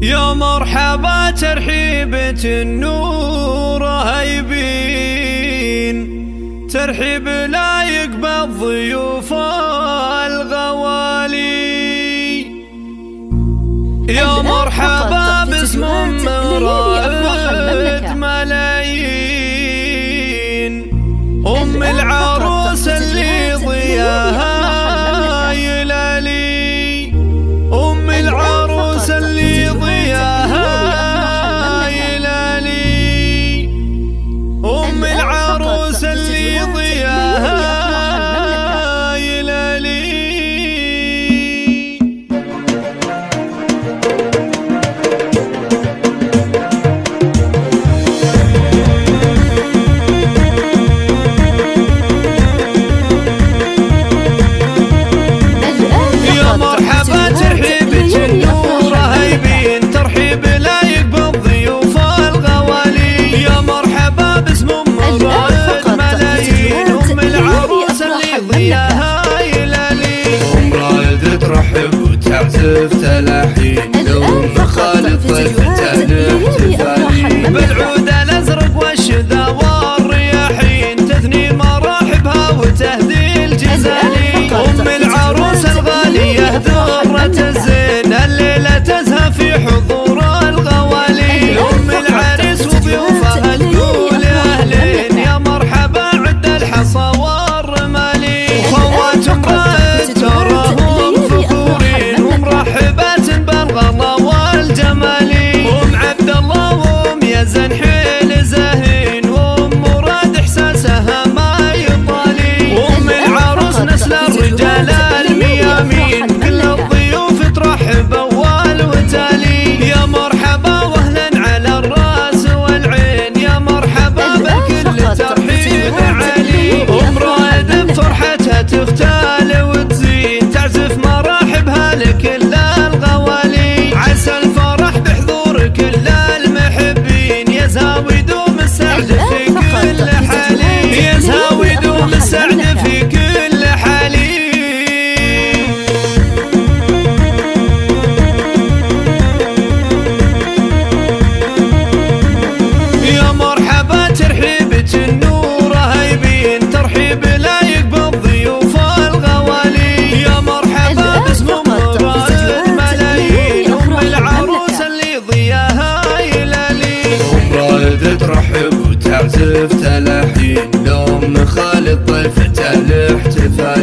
يا مرحبا ترحيبة النور هيبين، ترحيب لايق بالضيوف الغوالي. يا مرحبا باسم مرائد ملايين، أم العروس اللي ضياها يلالي، أم العروس اللي ضياها يلالي، أم العروس اللي ضياها يلالي. يا مرحبا ترحيبة النور هيبين، ترحيب لايق بالضيوف الغوالي. يا مرحبا باسم مرائد ملايين، أم العروس اللي ضياها يلالي. أم رائد ترحب وتعزف تلاحين، لأم خالد ضيفتها الاحتفالي. بالعود الأزرق والشذا والرياحين، تثني مراحبها وتهدي الجزالي. أم العروس الغالية ذرة الزين، الليلة تزهى في حضور الغوالي. أم العريس وضيوفها تقول أهلين، يا مرحبا عد الحصى والرمالي. خوات رائد تراهم فخورين، ومرحبات بالغلا والجمالي. أم عبد الله وأم يزن حيل زاهين، وأم مراد إحساسها ما يطالي. أم العروس نسل الرجال الميامين، كل الضيوف ترحب أول وتالي. يا مرحبا واهلا على الراس والعين، يا مرحبا بالكل ترحيب عالي. أم رائد بفرحتها تختال وتزين، تعزف مراحبها لكل الغوالي. عسى الفرح بحضور كل المحبين، يزهى ويدوم السعد في كل حالي، يزهى ويدوم السعد في كل حالي. يا مرحبا ترحيبة النور هيبين، ترحيب لايق بالضيوف الغوالي. يا مرحبا باسم مرائد ملايين، أم العروس اللي ضياها يلالي. أم رائد ترحب وتعزف تلاحين، لأم خالد ضيفتها الاحتفال.